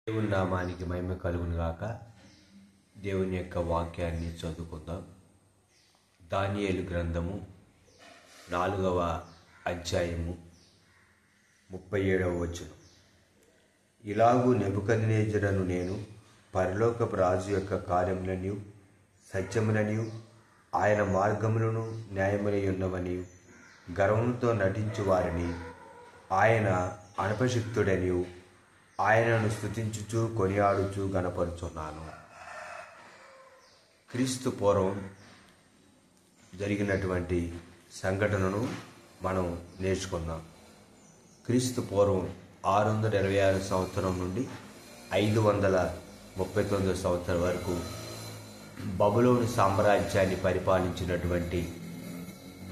దేవుని నామానికి మహిమ కలుగును గాక. దేవుని యొక్క వాక్యాన్ని చదువుకుందాం. దానియేలు గ్రంథము 4వ అధ్యాయము 37వ వచనం. ఇలాగూ నెబుకద్నెజరును నేను పరలోకపు రాజు యొక్క కార్యములను సత్యములను ఆయన మార్గములను న్యాయములై ఉన్నవని గర్వముతో నటించు వారిని ఆయన అనపశక్తుడని ఆయనను స్తుతించుచు కొనియాడుచు గణపరుచున్నాను. క్రీస్తు పూర్వం జరిగినటువంటి సంఘటనను మనం నేర్చుకుందాం. క్రీస్తు పూర్వం 626 సంవత్సరం నుండి 539 సంవత్సరం వరకు బబులోను సామ్రాజ్యాన్ని పరిపాలించినటువంటి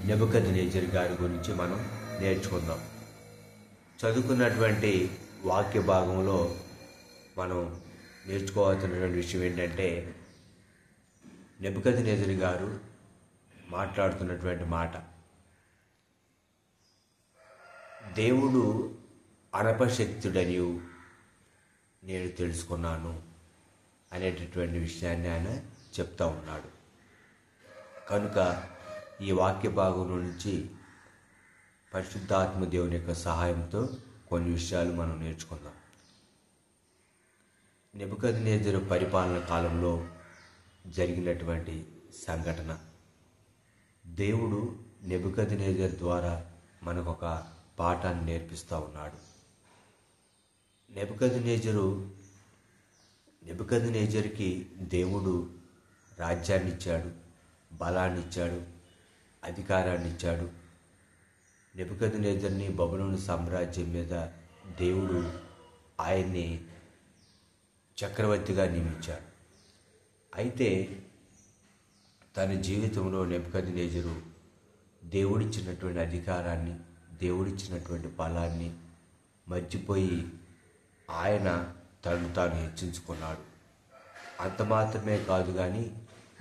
నెబుకద్నెజరు గారి గురించి మనం నేర్చుకుందాం. చదువుకున్నటువంటి వాక్య భాగంలో మనం నేర్చుకోవాల్సినటువంటి విషయం ఏంటంటే, నెబుకద్నెజరు గారు మాట్లాడుతున్నటువంటి మాట, దేవుడు అనపశక్తుడని నేను తెలుసుకున్నాను అనేటటువంటి విషయాన్ని ఆయన చెప్తా ఉన్నాడు. కనుక ఈ వాక్య భాగం నుంచి పరిశుద్ధాత్మ దేవుని యొక్క సహాయంతో కొన్ని విషయాలు మనం నేర్చుకుందాం. నెబుకద్నెజరు పరిపాలన కాలంలో జరిగినటువంటి సంఘటన, దేవుడు నెబుకద్నెజరు ద్వారా మనకొక పాఠాన్ని నేర్పిస్తూ ఉన్నాడు. నెబుకద్నెజరుకి దేవుడు రాజ్యాన్ని ఇచ్చాడు, బలాన్ని ఇచ్చాడు, అధికారాన్ని ఇచ్చాడు. నెబుకద్నెజరుని బబులోను సామ్రాజ్యం మీద దేవుడు ఆయన్ని చక్రవర్తిగా నియమించాడు. అయితే తన జీవితంలో నెబుకద్నెజరు దేవుడిచ్చినటువంటి అధికారాన్ని, దేవుడిచ్చినటువంటి బలాన్ని మర్చిపోయి ఆయన తను తాను హెచ్చించుకున్నాడు. అంత మాత్రమే కాదు కానీ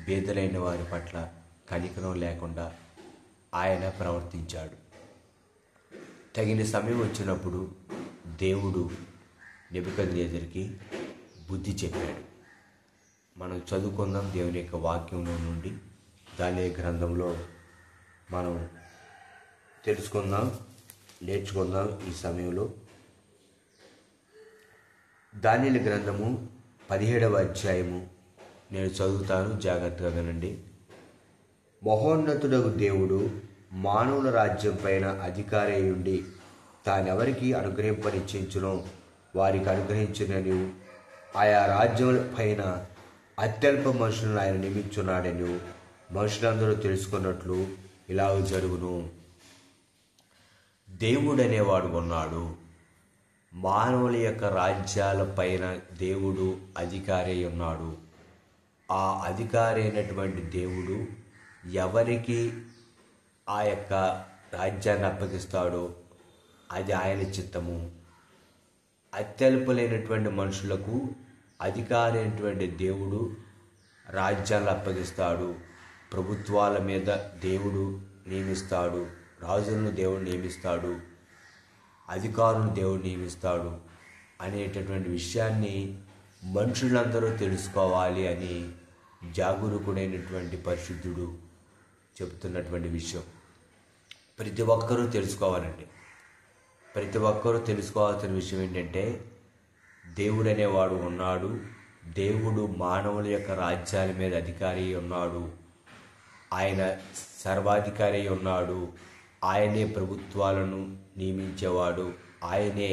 బీదలైన వారి పట్ల కనికరం లేకుండా ఆయన ప్రవర్తించాడు. తగిన సమయం వచ్చినప్పుడు దేవుడు నెబుకద్నెజరుకి బుద్ధి చెప్పాడు. మనం చదువుకుందాం దేవుని యొక్క వాక్యంలో నుండి. దానియేలు గ్రంథంలో మనం తెలుసుకుందాం, నేర్చుకుందాం. ఈ సమయంలో దానియేలు గ్రంథము 17వ అధ్యాయము నేను చదువుతాను, జాగ్రత్తగా వినండి. మహోన్నతుడగు దేవుడు మానవుల రాజ్యం పైన అధికారి ఉండి తానెవరికి అనుగ్రహింపనిచ్చించునో వారికి అనుగ్రహించినని, ఆయా రాజ్యముల పైన అత్యల్ప మనుషులను ఆయన నియమించున్నాడని మనుషులందరూ తెలుసుకున్నట్లు ఇలాగ జరుగును. దేవుడనేవాడు ఉన్నాడు. మానవుల యొక్క రాజ్యాల పైన దేవుడు అధికారి ఉన్నాడు. ఆ అధికారి అయినటువంటి దేవుడు ఎవరికి ఆ యొక్క రాజ్యాన్ని అప్పగిస్తాడో అది ఆయన చిత్తము. అత్యల్పులైనటువంటి మనుషులకు అధికారి అయినటువంటి దేవుడు రాజ్యాలను అప్పగిస్తాడు. ప్రభుత్వాల మీద దేవుడు నియమిస్తాడు, రాజులను దేవుడు నియమిస్తాడు, అధికారులను దేవుడు నియమిస్తాడు అనేటటువంటి విషయాన్ని మనుషులందరూ తెలుసుకోవాలి అని జాగరూకుడైనటువంటి పరిశుద్ధుడు చెబుతున్నటువంటి విషయం. ప్రతి ఒక్కరూ తెలుసుకోవాలండి. ప్రతి ఒక్కరూ తెలుసుకోవాల్సిన విషయం ఏంటంటే, దేవుడు అనేవాడు ఉన్నాడు. దేవుడు మానవుల యొక్క రాజ్యాల మీద అధికారి ఉన్నాడు. ఆయన సర్వాధికారి ఉన్నాడు. ఆయనే ప్రభుత్వాలను నియమించేవాడు. ఆయనే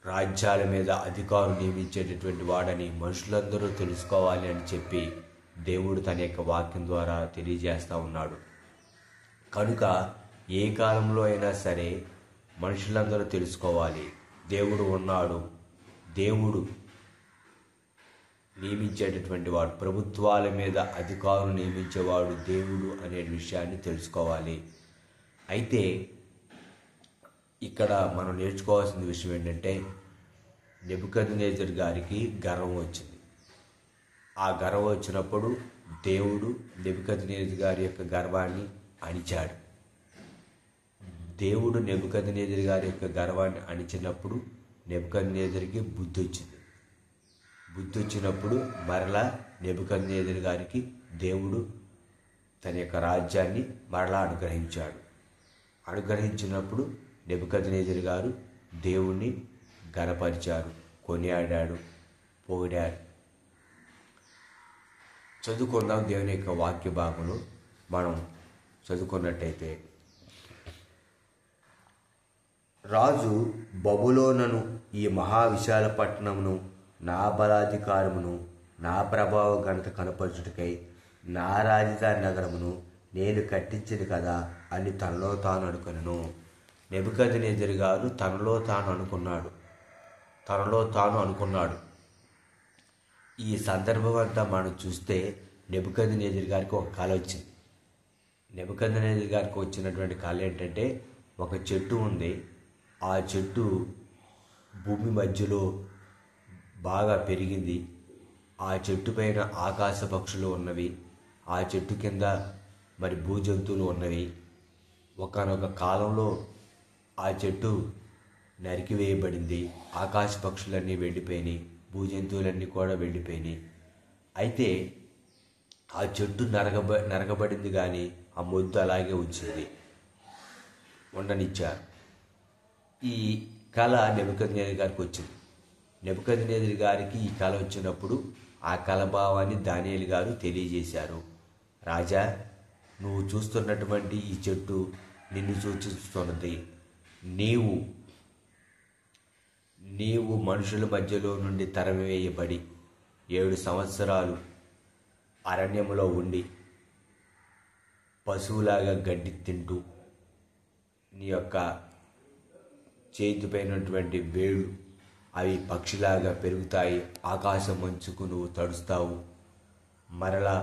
రాజ్యాల మీద అధికారులు నియమించేటటువంటి వాడని మనుషులందరూ తెలుసుకోవాలి అని చెప్పి దేవుడు తన యొక్క వాక్యం ద్వారా తెలియజేస్తూ ఉన్నాడు. కనుక ఏ కాలంలో అయినా సరే మనుషులందరూ తెలుసుకోవాలి, దేవుడు ఉన్నాడు, దేవుడు నియమించేటటువంటి వాడు, ప్రభుత్వాల మీద అధికారులు నియమించేవాడు దేవుడు అనే విషయాన్ని తెలుసుకోవాలి. అయితే ఇక్కడ మనం నేర్చుకోవాల్సిన విషయం ఏంటంటే, నెబుకద్నెజరు గారికి గర్వం వచ్చింది. ఆ గర్వం వచ్చినప్పుడు దేవుడు నెబుకద్నెజరు గారి యొక్క గర్వాన్ని అణిచాడు. దేవుడు నెబుకద్నెజరు గారి యొక్క గర్వాన్ని అణిచినప్పుడు నెబుకద్నెజరుకి బుద్ధి వచ్చింది. బుద్ధి వచ్చినప్పుడు మరలా నెబుకద్నెజరు గారికి దేవుడు తన యొక్క రాజ్యాన్ని మరలా అనుగ్రహించినప్పుడు నెబుకద్నెజరు గారు దేవుణ్ణి ఘనపరిచారు, కొనియాడాడు, పొగిడారు. చదువుకుందాం. దేవుని యొక్క వాక్య భాగంలో మనం చదువుకున్నట్టయితే, రాజు బబులోనును ఈ మహావిశాల పట్టణమును నా బలాధికారమును నా ప్రభావ ఘనత కనపరచుటకై నా రాజధాని నగరమును నేను కట్టించింది కదా అని తనలో తాను అనుకొనెను. నెబుకద్నెజరు గారు తనలో తాను అనుకున్నాడు. ఈ సందర్భం అంతా మనం చూస్తే నెబుకద్నెజరు గారికి ఒక కళ వచ్చింది. నెబుకద్నెజరు గారికి వచ్చినటువంటి కళ ఏంటంటే, ఒక చెట్టు ఉంది. ఆ చెట్టు భూమి మధ్యలో బాగా పెరిగింది. ఆ చెట్టు పైన ఆకాశ పక్షులు ఉన్నవి. ఆ చెట్టు కింద మరి భూజంతువులు ఉన్నవి. ఒకానొక కాలంలో ఆ చెట్టు నరికివేయబడింది. ఆకాశ పక్షులన్నీ వెళ్ళిపోయినాయి, భూజంతువులన్నీ కూడా వెళ్ళిపోయినాయి. అయితే ఆ చెట్టు నరకబడింది, కానీ ఆ మొద్దు అలాగే ఉండనిచ్చారు. ఈ కళ నెబుకద్నెజరు గారికి వచ్చింది. నెబుకద్నెజరు గారికి ఈ కళ వచ్చినప్పుడు ఆ కళ భావాన్ని దానియేలు గారు తెలియజేశారు. రాజా, నువ్వు చూస్తున్నటువంటి ఈ చెట్టు నిన్ను సూచిస్తున్నది. నీవు మనుషుల మధ్యలో నుండి తరిమివేయబడి 7 సంవత్సరాలు అరణ్యములో ఉండి పశువులాగా గడ్డి తింటూ, నీ యొక్క చేతిపైనటువంటి వేళ్ళు అవి పక్షిలాగా పెరుగుతాయి, ఆకాశం మంచుకు నువ్వు తడుస్తావు. మరలా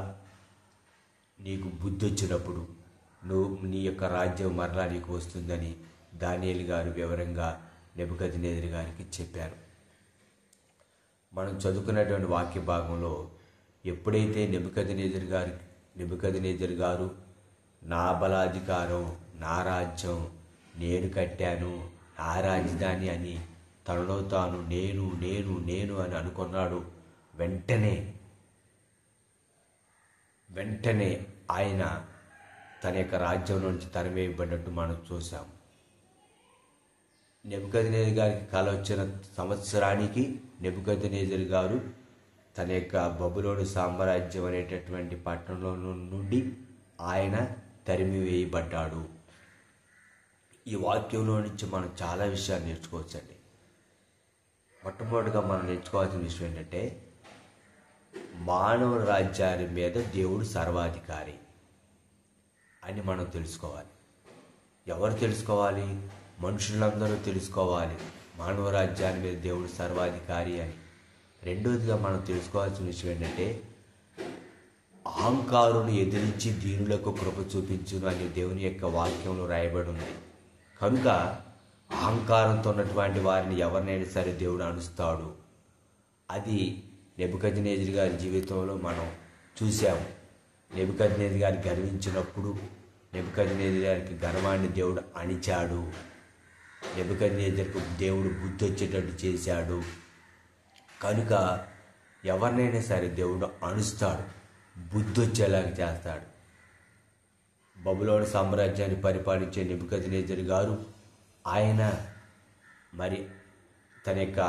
నీకు బుద్ధి వచ్చినప్పుడు నీ యొక్క రాజ్యం మరలా నీకు వస్తుందని దానియేలు గారు వివరంగా నెబుకద్నెజరు గారికి చెప్పారు. మనం చదువుకున్నటువంటి వాక్య భాగంలో ఎప్పుడైతే నెబుకద్నెజరు గారు నా బలాధికారం, నా రాజ్యం నేను కట్టాను, నా రాజధాని అని తనలో తాను నేను నేను నేను అని అనుకున్నాడు, వెంటనే ఆయన తన యొక్క రాజ్యం నుంచి తరిమేయబడినట్టు మనం చూసాం. నెబుకద్నెజరు గారికి కళ వచ్చిన సంవత్సరానికి నెబుకద్నెజరు గారు తన యొక్క బబులోను సామ్రాజ్యం అనేటటువంటి పట్టణంలో నుండి ఆయన తరిమివేయబడ్డాడు. ఈ వాక్యంలో నుంచి మనం చాలా విషయాలు నేర్చుకోవచ్చండి. మొట్టమొదటిగా మనం నేర్చుకోవాల్సిన విషయం ఏంటంటే, మానవ రాజ్యాల మీద దేవుడు సర్వాధికారి అని మనం తెలుసుకోవాలి. ఎవరు తెలుసుకోవాలి? మనుషులందరూ తెలుసుకోవాలి మానవ రాజ్యాల మీద దేవుడు సర్వాధికారి అని. రెండోదిగా మనం తెలుసుకోవాల్సిన విషయం ఏంటంటే, అహంకారుని ఎదిరించి దీనులకు కృప చూపించును అని దేవుని యొక్క వాక్యంలో రాయబడి ఉంది. కనుక అహంకారంతో ఉన్నటువంటి వారిని ఎవరినైనా సరే దేవుడు అణుస్తాడు. అది నెబుకద్నెజరు గారి జీవితంలో మనం చూసాము. నెబుకద్నెజరు గారు గర్వించినప్పుడు నెబుకద్నెజరు గారికి గర్వాన్ని దేవుడు అణిచాడు. నెబుకద్నెజరుకు దేవుడు బుద్ధి వచ్చేటట్టు చేశాడు. కనుక ఎవరినైనా సరే దేవుడు అణుస్తాడు, బుద్ధి వచ్చేలాగా చేస్తాడు. బబులోను సామ్రాజ్యాన్ని పరిపాలించే నెబుకద్నెజరు గారు ఆయన మరి తన యొక్క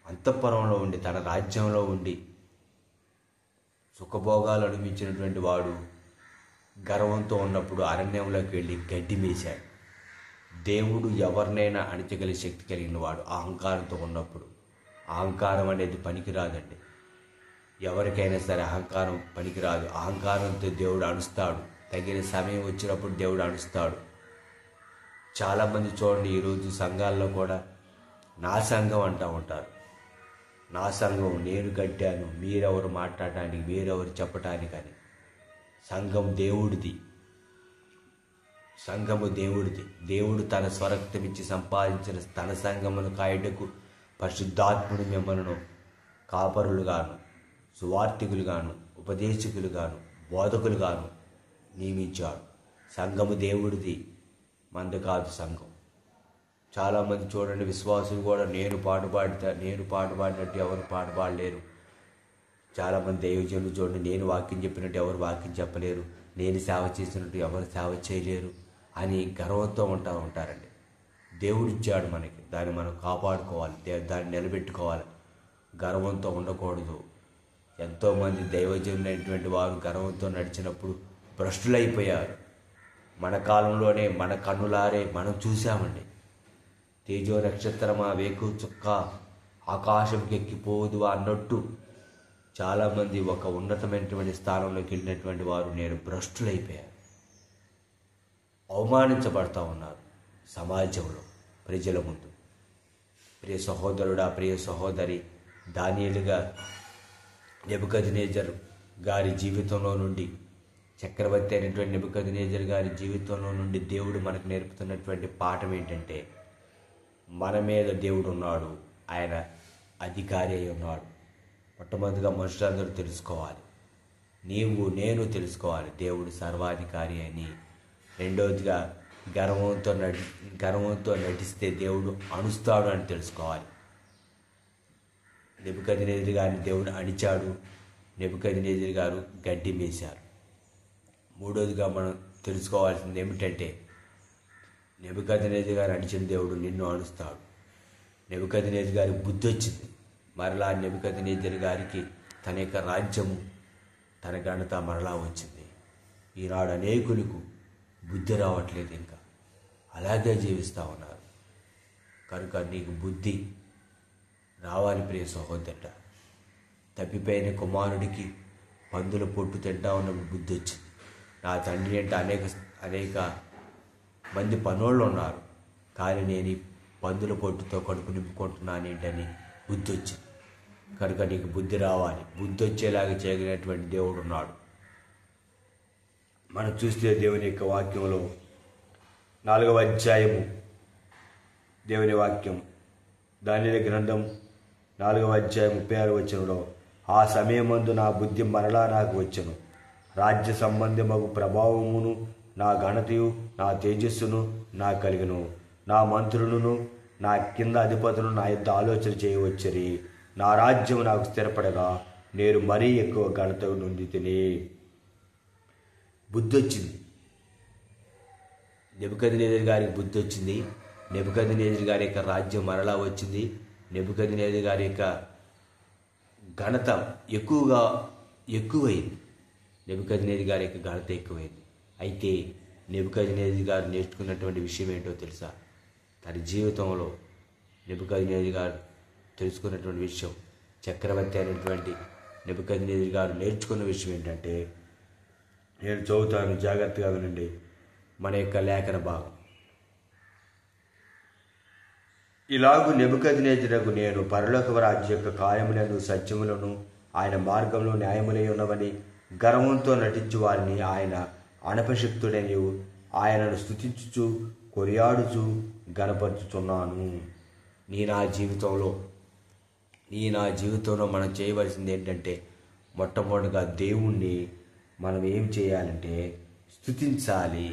అంతఃపురంలో ఉండి, తన రాజ్యంలో ఉండి సుఖభోగాలు అనుభవించినటువంటి వాడు గర్వంతో ఉన్నప్పుడు అరణ్యంలోకి వెళ్ళి గడ్డి మేశాడు. దేవుడు ఎవరినైనా అణిచగలిగే శక్తి కలిగిన వాడు అహంకారంతో ఉన్నప్పుడు. అహంకారం అనేది పనికిరాదండి. ఎవరికైనా సరే అహంకారం పనికిరాదు. అహంకారంతో దేవుడు అణుస్తాడు. తగిన సమయం వచ్చినప్పుడు దేవుడు అణుస్తాడు. చాలామంది చూడండి, ఈరోజు సంఘాల్లో కూడా నా సంఘం అంటూ ఉంటారు. నా సంఘం నేను కట్టాను, మీరెవరు మాట్లాడటానికి, మీరెవరు చెప్పటానికి అని. సంఘం దేవుడిది. దేవుడు తన స్వరక్తమిచ్చి సంపాదించిన తన సంఘమును కాయటకు పరిశుద్ధాత్ముడు మిమ్మల్ని కాపరులుగాను, సువార్థికులుగాను, ఉపదేశకులుగాను, బోధకులుగాను నియమించాడు. సంఘము దేవుడిది, మంద కాదు సంఘం. చాలామంది చూడండి, విశ్వాసులు కూడా నేను పాట పాడినట్టు ఎవరు పాట పాడలేరు, చాలామంది దైవజనులు చూడండి, నేను వాక్యం చెప్పినట్టు ఎవరు వాక్యం చెప్పలేరు, నేను సేవ చేసినట్టు ఎవరు సేవ చేయలేరు అని గర్వంతో ఉంటారండి. దేవుడు ఇచ్చాడు మనకి, దాన్ని మనం కాపాడుకోవాలి, దాన్ని నిలబెట్టుకోవాలి, గర్వంతో ఉండకూడదు. ఎంతోమంది దైవజనులైనటువంటి వారు గర్వంతో నడిచినప్పుడు భ్రష్టులైపోయారు. మన కాలంలోనే మన కన్నులారే మనం చూసామండి. తేజో నక్షత్రమా వేకు చుక్క ఆకాశంకి ఎక్కిపోదు అన్నట్టు చాలామంది ఒక ఉన్నతమైనటువంటి స్థానంలోకి వెళ్ళినటువంటి వారు నేను భ్రష్టులైపోయారు, అవమానించబడతా ఉన్నారు సమాజంలో, ప్రజల ముందు. ప్రియ సహోదరుడా, ప్రియ సహోదరి, దానియేలుగా నెబుకద్నెజరు గారి జీవితంలో నుండి, చక్రవర్తి అయినటువంటి నెబుకద్నెజరు గారి జీవితంలో నుండి దేవుడు మనకు నేర్పుతున్నటువంటి పాఠం ఏంటంటే, మన మీద దేవుడు ఉన్నాడు, ఆయన అధికారి అయి ఉన్నాడు. మొట్టమొదటిగా మనుషులందరూ తెలుసుకోవాలి, నీవు నేను తెలుసుకోవాలి దేవుడు సర్వాధికారి అని. రెండవదిగా గర్వంతో నటిస్తే దేవుడు అణుస్తాడు అని తెలుసుకోవాలి. నెబుకద్నెజరు గారిని దేవుడు అణిచాడు, నెబుకద్నెజరు గారు గడ్డి మేశారు. మూడవదిగా మనం తెలుసుకోవాల్సింది ఏమిటంటే, నెబుకద్నెజరు గారు అణిచిన దేవుడు నిన్ను అణుస్తాడు. నెబుకద్నెజరు గారికి బుద్ధి వచ్చింది, మరలా నెబుకద్నెజరు గారికి తన యొక్క రాజ్యము, తన ఘనత మరలా వచ్చింది. ఈనాడు అనేకులకు బుద్ధి రావట్లేదు, ఇంకా అలాగే జీవిస్తూ ఉన్నారు. కనుక నీకు బుద్ధి రావాలి ప్రియ సహోదరుడ. తప్పిపోయిన కుమారుడికి పందుల పొట్టు తింటా ఉన్నప్పుడు బుద్ధి వచ్చింది. నా తండ్రి అంటే అనేక మంది పనోళ్ళు ఉన్నారు, కానీ నేను ఈ పందుల పొట్టుతో కడుపు నింపుకుంటున్నాను ఏంటని బుద్ధి వచ్చింది. కనుక నీకు బుద్ధి రావాలి, బుద్ధి వచ్చేలాగా చేయగలిగినటువంటి దేవుడు ఉన్నాడు. మనం చూస్తే దేవుని యొక్క వాక్యంలో 4వ అధ్యాయము, దేవుని వాక్యం దానియేలు గ్రంథం 4వ అధ్యాయం 36వ వచనంలో, ఆ సమయమందు నా బుద్ధి మరలా నాకు వచ్చెను, రాజ్య సంబంధమగు ప్రభావమును నా ఘనతయు నా తేజస్సును నా కలిగను, నా మంత్రులను నా కింద అధిపతులను నా యొద్ద ఆలోచన చేయవచ్చరి, నా రాజ్యం నాకు స్థిరపడగా నేను మరీ ఎక్కువ ఘనత నుండి తిని. బుద్ధి వచ్చింది నెబుకద్నెజరు గారికి, బుద్ధి వచ్చింది. నెబుకద్నెజరు గారి యొక్క రాజ్యం మరలా వచ్చింది. నెబుకద్నెజరు గారి యొక్క ఘనత ఎక్కువైంది. నెబుకద్నెజరు గారి యొక్క ఘనత ఎక్కువైంది. అయితే నెబుకద్నెజరు గారు నేర్చుకున్నటువంటి విషయం ఏంటో తెలుసా? తన జీవితంలో నెబుకద్నెజరు గారు తెలుసుకున్నటువంటి విషయం, చక్రవర్తి అయినటువంటి నెబుకద్నెజరు గారు నేర్చుకున్న విషయం ఏంటంటే, నేను చదువుతాను, జాగ్రత్తగా వినండి మన యొక్క లేఖన భాగం. ఇలాగు నెబుకద్నెజరుకు నేను పరలోక రాజ్య యొక్క కార్యములను సత్యములను ఆయన మార్గంలో న్యాయములై ఉన్నవని గర్వంతో నటించు వారిని ఆయన అనపశక్తుడని ఆయనను స్తుతించుచు కొనియాడుచు గణపరుచుచున్నాను. నీ నా జీవితంలో మనం చేయవలసింది ఏంటంటే, మొట్టమొదటిగా దేవుణ్ణి మనం ఏం చేయాలంటే స్తుతించాలి,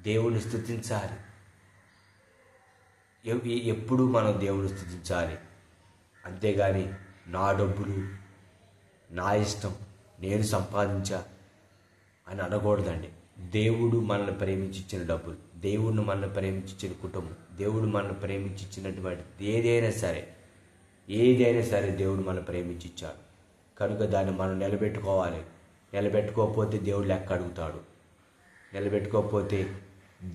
దేవుణ్ణి స్తుతించాలి. ఎప్పుడు మనం దేవుని స్తుతించాలి, అంతేగాని నా డబ్బులు, నా ఇష్టం, నేను సంపాదించా అని అనకూడదండి. దేవుడు మనల్ని ప్రేమించిన డబ్బులు, దేవుడిని మనల్ని ప్రేమించిన కుటుంబం, దేవుడు మనల్ని ప్రేమించినటువంటి ఏదైనా సరే దేవుడు మనల్ని ప్రేమించాడు. కనుక దాన్ని మనం నిలబెట్టుకోవాలి. నిలబెట్టుకోకపోతే దేవుడు లెక్క అడుగుతాడు. నిలబెట్టుకోకపోతే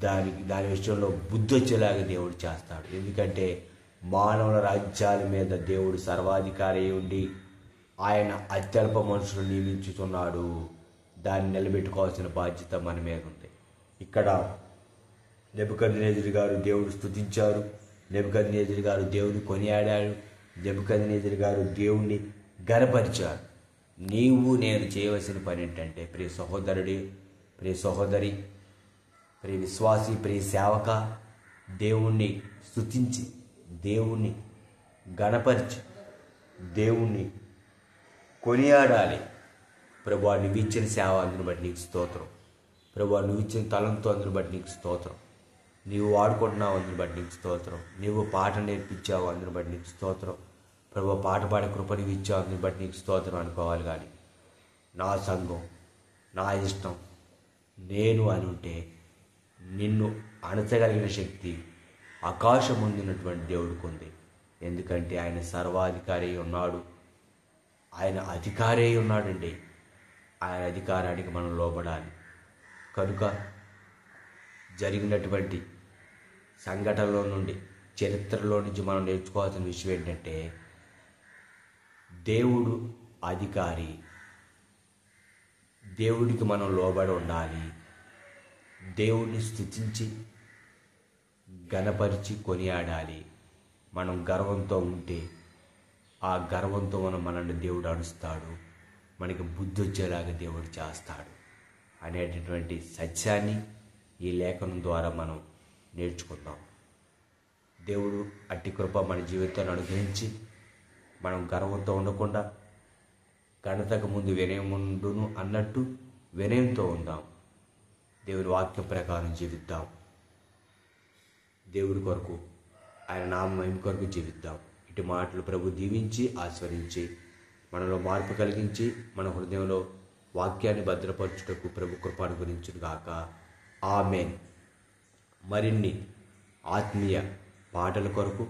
దాని విషయంలో బుద్ధి వచ్చేలాగా దేవుడు చేస్తాడు. ఎందుకంటే మానవుల రాజ్యాల మీద దేవుడు సర్వాధికారి ఉండి ఆయన అత్యల్ప మనుషులు నియమించుతున్నాడు. దాన్ని నిలబెట్టుకోవాల్సిన బాధ్యత మన మీద ఉంది. ఇక్కడ నెబుకద్నెజరు గారు దేవుడు స్తుతించారు, నెబుకద్నెజరు గారు దేవుని కొనియాడాడు, నెబుకద్నెజరు గారు దేవుణ్ణి ఘనపరిచారు. నీవు నేను చేయవలసిన పని ఏంటంటే, ప్రియ సహోదరుడి, ప్రియ సహోదరి, ప్రియ విశ్వాసి, ప్రియ సేవక, దేవుణ్ణి స్తుతించి, దేవుణ్ణి ఘనపరిచి, దేవుణ్ణి కొనియాడాలి. ప్రభువా నువ్వు ఇచ్చిన సేవ అందుని బట్టి నీకు స్తోత్రం. ప్రభువా నువ్వు ఇచ్చిన తలంతో అందుని బట్టి నీకు స్తోత్రం. నీవు వాడుకుంటున్నావు అందుని బట్టి నీకు స్తోత్రం. నీవు పాట నేర్పించావు అందుని బట్టి నీకు స్తోత్రం. ప్రభు పాట పాడే కృపని ఇచ్చావు, అందుని బట్టి నీకు స్తోత్రం అనుకోవాలి. కానీ నా సంఘం, నా ఇష్టం, నేను అని ఉంటే నిన్ను అణచగలిగిన శక్తి ఆకాశం ముందున్నటువంటి దేవుడికి ఉంది. ఎందుకంటే ఆయన సర్వాధికారి ఉన్నాడు, ఆయన అధికారి ఉన్నాడండి. ఆయన అధికారానికి మనం లోబడాలి. కనుక జరిగినటువంటి సంఘటనలో నుండి, చరిత్రలో నుంచి మనం నేర్చుకోవాల్సిన విషయం ఏంటంటే, దేవుడు అధికారి, దేవుడికి మనం లోబడి ఉండాలి. దేవుడిని స్తుతించి ఘనపరిచి కొనియాడాలి. మనం గర్వంతో ఉంటే ఆ గర్వంతో మనల్ని దేవుడు అణుస్తాడు, మనకి బుద్ధి వచ్చేలాగా దేవుడు చేస్తాడు అనేటటువంటి సత్యాన్ని ఈ లేఖనం ద్వారా మనం నేర్చుకుందాం. దేవుడు అట్టి కృప మన జీవితాన్ని అనుగ్రహించి మనం గర్వంతో ఉండకుండా ఘనతకు ముందు వినయం ఉండును అన్నట్టు వినయంతో ఉందాం. దేవుని వాక్యం ప్రకారం జీవిద్దాం. దేవుడి కొరకు, ఆయన నామ మహిమ కొరకు జీవిద్దాం. ఇటు మాటలు ప్రభు దీవించి ఆస్వాదించి మనలో మార్పు కలిగించి మన హృదయంలో వాక్యాన్ని భద్రపరచుటకు ప్రభు కృప అనుగ్రహించును గాక. ఆమేన్. మరిన్ని ఆత్మీయ పాటల కొరకు,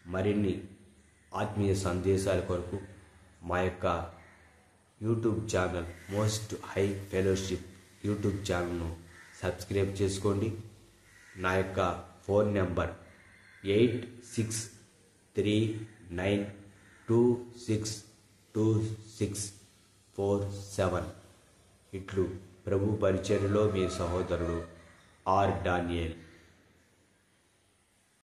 మరిన్ని ఆత్మీయ సందేశాల కొరకు మా యొక్క YouTube channel most high fellowship YouTube ఛానల్ను సబ్స్క్రైబ్ చేసుకోండి. నా యొక్క ఫోన్ నెంబర్ 8639262647. ఇట్లు ప్రభు పరిచర్యలో మీ సహోదరుడు ఆర్ డానియేల్.